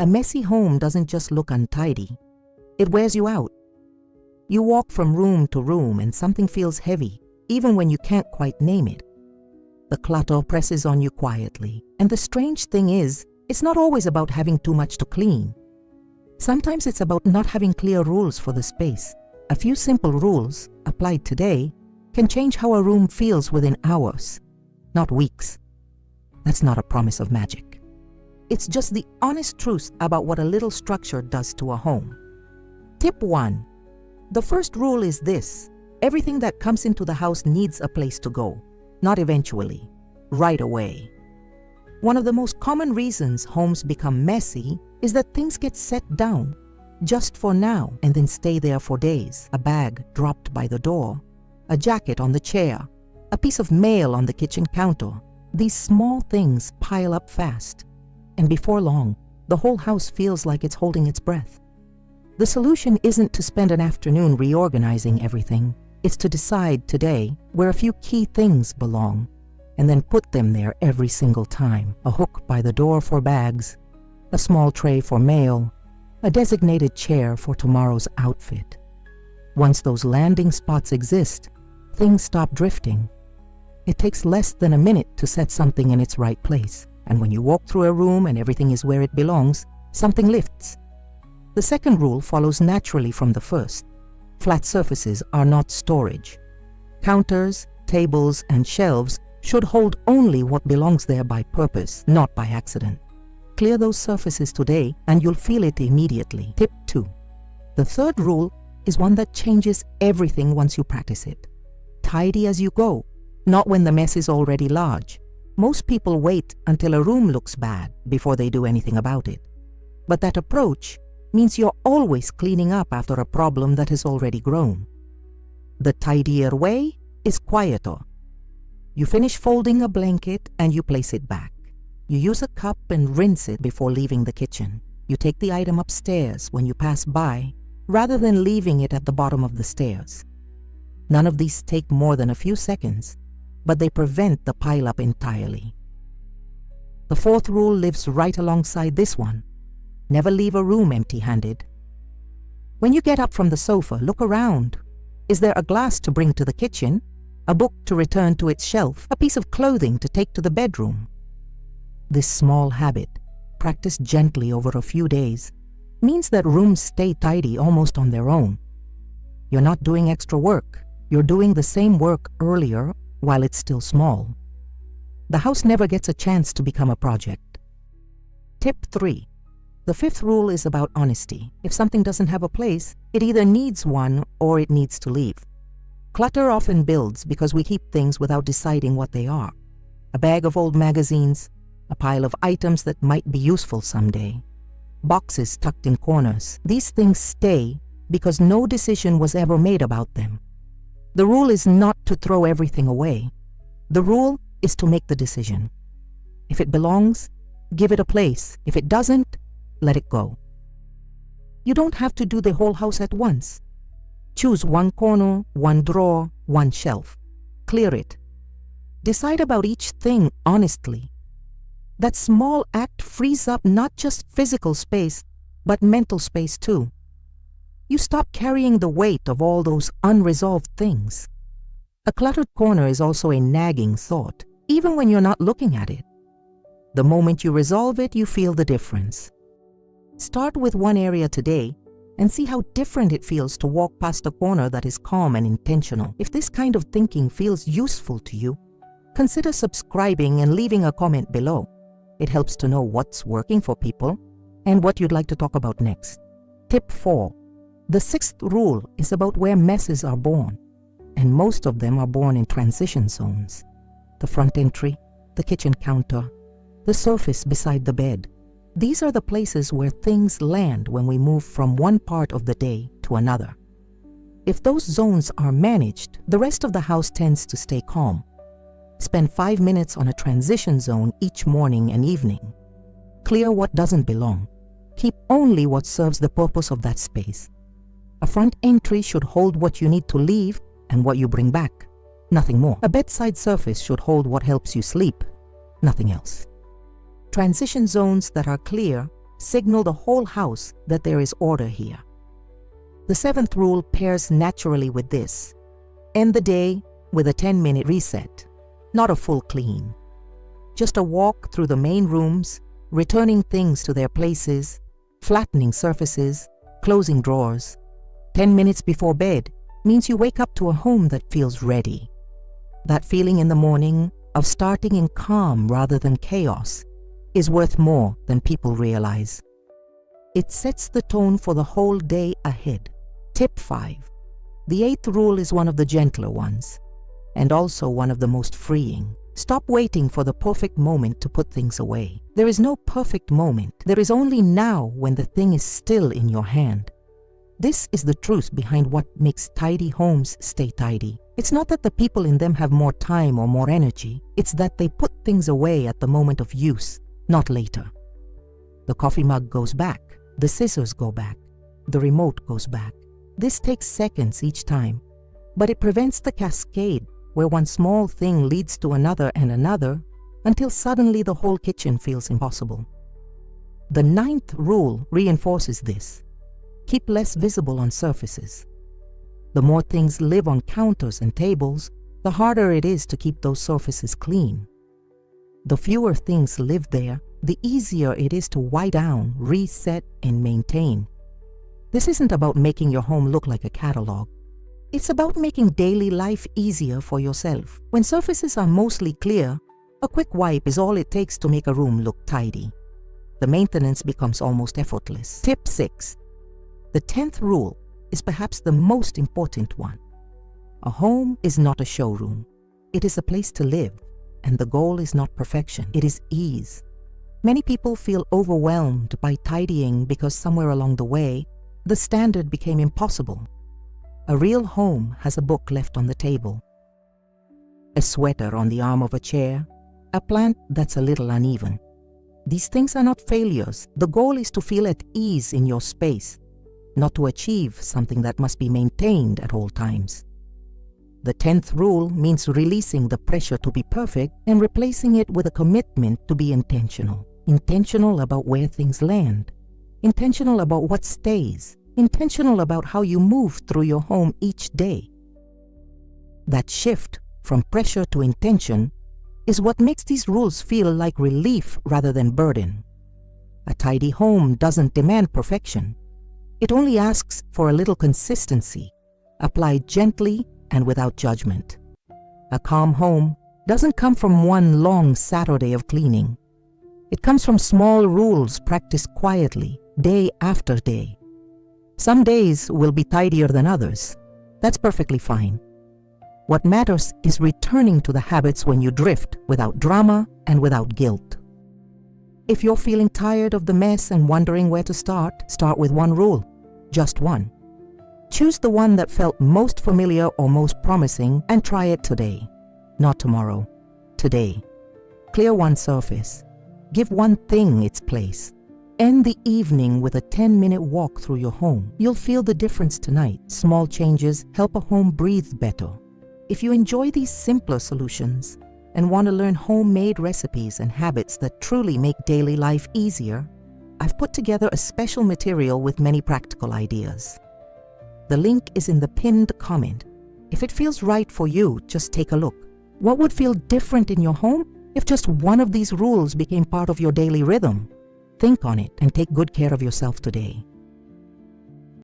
A messy home doesn't just look untidy. It wears you out. You walk from room to room and something feels heavy, even when you can't quite name it. The clutter presses on you quietly, and the strange thing is, it's not always about having too much to clean. Sometimes it's about not having clear rules for the space. A few simple rules, applied today, can change how a room feels within hours, not weeks. That's not a promise of magic. It's just the honest truth about what a little structure does to a home. Tip 1. The first rule is this: everything that comes into the house needs a place to go, not eventually, right away. One of the most common reasons homes become messy is that things get set down just for now and then stay there for days. A bag dropped by the door, a jacket on the chair, a piece of mail on the kitchen counter. These small things pile up fast, and before long, the whole house feels like it's holding its breath. The solution isn't to spend an afternoon reorganizing everything. It's to decide today where a few key things belong, and then put them there every single time. A hook by the door for bags, a small tray for mail, a designated chair for tomorrow's outfit. Once those landing spots exist, things stop drifting. It takes less than a minute to set something in its right place, and when you walk through a room and everything is where it belongs, something lifts. The second rule follows naturally from the first. Flat surfaces are not storage. Counters, tables, and shelves should hold only what belongs there by purpose, not by accident. Clear those surfaces today and you'll feel it immediately. Tip 2. The third rule is one that changes everything once you practice it. Tidy as you go, not when the mess is already large. Most people wait until a room looks bad before they do anything about it. But that approach means you're always cleaning up after a problem that has already grown. The tidier way is quieter. You finish folding a blanket and you place it back. You use a cup and rinse it before leaving the kitchen. You take the item upstairs when you pass by, rather than leaving it at the bottom of the stairs. None of these take more than a few seconds, but they prevent the pileup entirely. The fourth rule lives right alongside this one. Never leave a room empty-handed. When you get up from the sofa, look around. Is there a glass to bring to the kitchen? A book to return to its shelf? A piece of clothing to take to the bedroom? This small habit, practiced gently over a few days, means that rooms stay tidy almost on their own. You're not doing extra work. You're doing the same work earlier while it's still small. The house never gets a chance to become a project. Tip 3. The fifth rule is about honesty. If something doesn't have a place, it either needs one or it needs to leave. Clutter often builds because we keep things without deciding what they are. A bag of old magazines, a pile of items that might be useful someday, boxes tucked in corners. These things stay because no decision was ever made about them. The rule is not to throw everything away. The rule is to make the decision. If it belongs, give it a place. If it doesn't, let it go. You don't have to do the whole house at once. Choose one corner, one drawer, one shelf. Clear it. Decide about each thing honestly. That small act frees up not just physical space, but mental space too. You stop carrying the weight of all those unresolved things. A cluttered corner is also a nagging thought, even when you're not looking at it. The moment you resolve it, you feel the difference. Start with one area today and see how different it feels to walk past a corner that is calm and intentional. If this kind of thinking feels useful to you, consider subscribing and leaving a comment below. It helps to know what's working for people and what you'd like to talk about next. Tip 4. The sixth rule is about where messes are born, and most of them are born in transition zones. The front entry, the kitchen counter, the surface beside the bed. These are the places where things land when we move from one part of the day to another. If those zones are managed, the rest of the house tends to stay calm. Spend 5 minutes on a transition zone each morning and evening. Clear what doesn't belong. Keep only what serves the purpose of that space. A front entry should hold what you need to leave and what you bring back, nothing more. A bedside surface should hold what helps you sleep, nothing else. Transition zones that are clear signal the whole house that there is order here. The seventh rule pairs naturally with this. End the day with a 10-minute reset, not a full clean. Just a walk through the main rooms, returning things to their places, flattening surfaces, closing drawers. 10 minutes before bed means you wake up to a home that feels ready. That feeling in the morning of starting in calm rather than chaos is worth more than people realize. It sets the tone for the whole day ahead. Tip 5. The eighth rule is one of the gentler ones, and also one of the most freeing. Stop waiting for the perfect moment to put things away. There is no perfect moment. There is only now when the thing is still in your hand. This is the truth behind what makes tidy homes stay tidy. It's not that the people in them have more time or more energy. It's that they put things away at the moment of use, not later. The coffee mug goes back. The scissors go back. The remote goes back. This takes seconds each time, but it prevents the cascade where one small thing leads to another and another until suddenly the whole kitchen feels impossible. The ninth rule reinforces this. Keep less visible on surfaces. The more things live on counters and tables, the harder it is to keep those surfaces clean. The fewer things live there, the easier it is to wipe down, reset, and maintain. This isn't about making your home look like a catalog. It's about making daily life easier for yourself. When surfaces are mostly clear, a quick wipe is all it takes to make a room look tidy. The maintenance becomes almost effortless. Tip 6. The 10th rule is perhaps the most important one. A home is not a showroom. It is a place to live, and the goal is not perfection, it is ease. Many people feel overwhelmed by tidying because somewhere along the way, the standard became impossible. A real home has a book left on the table, a sweater on the arm of a chair, a plant that's a little uneven. These things are not failures. The goal is to feel at ease in your space, not to achieve something that must be maintained at all times. The 10th rule means releasing the pressure to be perfect and replacing it with a commitment to be intentional. Intentional about where things land, intentional about what stays, intentional about how you move through your home each day. That shift from pressure to intention is what makes these rules feel like relief rather than burden. A tidy home doesn't demand perfection. It only asks for a little consistency, applied gently and without judgment. A calm home doesn't come from one long Saturday of cleaning. It comes from small rules practiced quietly, day after day. Some days will be tidier than others. That's perfectly fine. What matters is returning to the habits when you drift without drama and without guilt. If you're feeling tired of the mess and wondering where to start with one rule, just one. Choose the one that felt most familiar or most promising and try it today. Not tomorrow, today. Clear one surface. Give one thing its place. End the evening with a 10-minute walk through your home. You'll feel the difference tonight. Small changes help a home breathe better. If you enjoy these simpler solutions and want to learn homemade recipes and habits that truly make daily life easier, I've put together a special material with many practical ideas. The link is in the pinned comment. If it feels right for you, just take a look. What would feel different in your home if just one of these rules became part of your daily rhythm? Think on it and take good care of yourself today.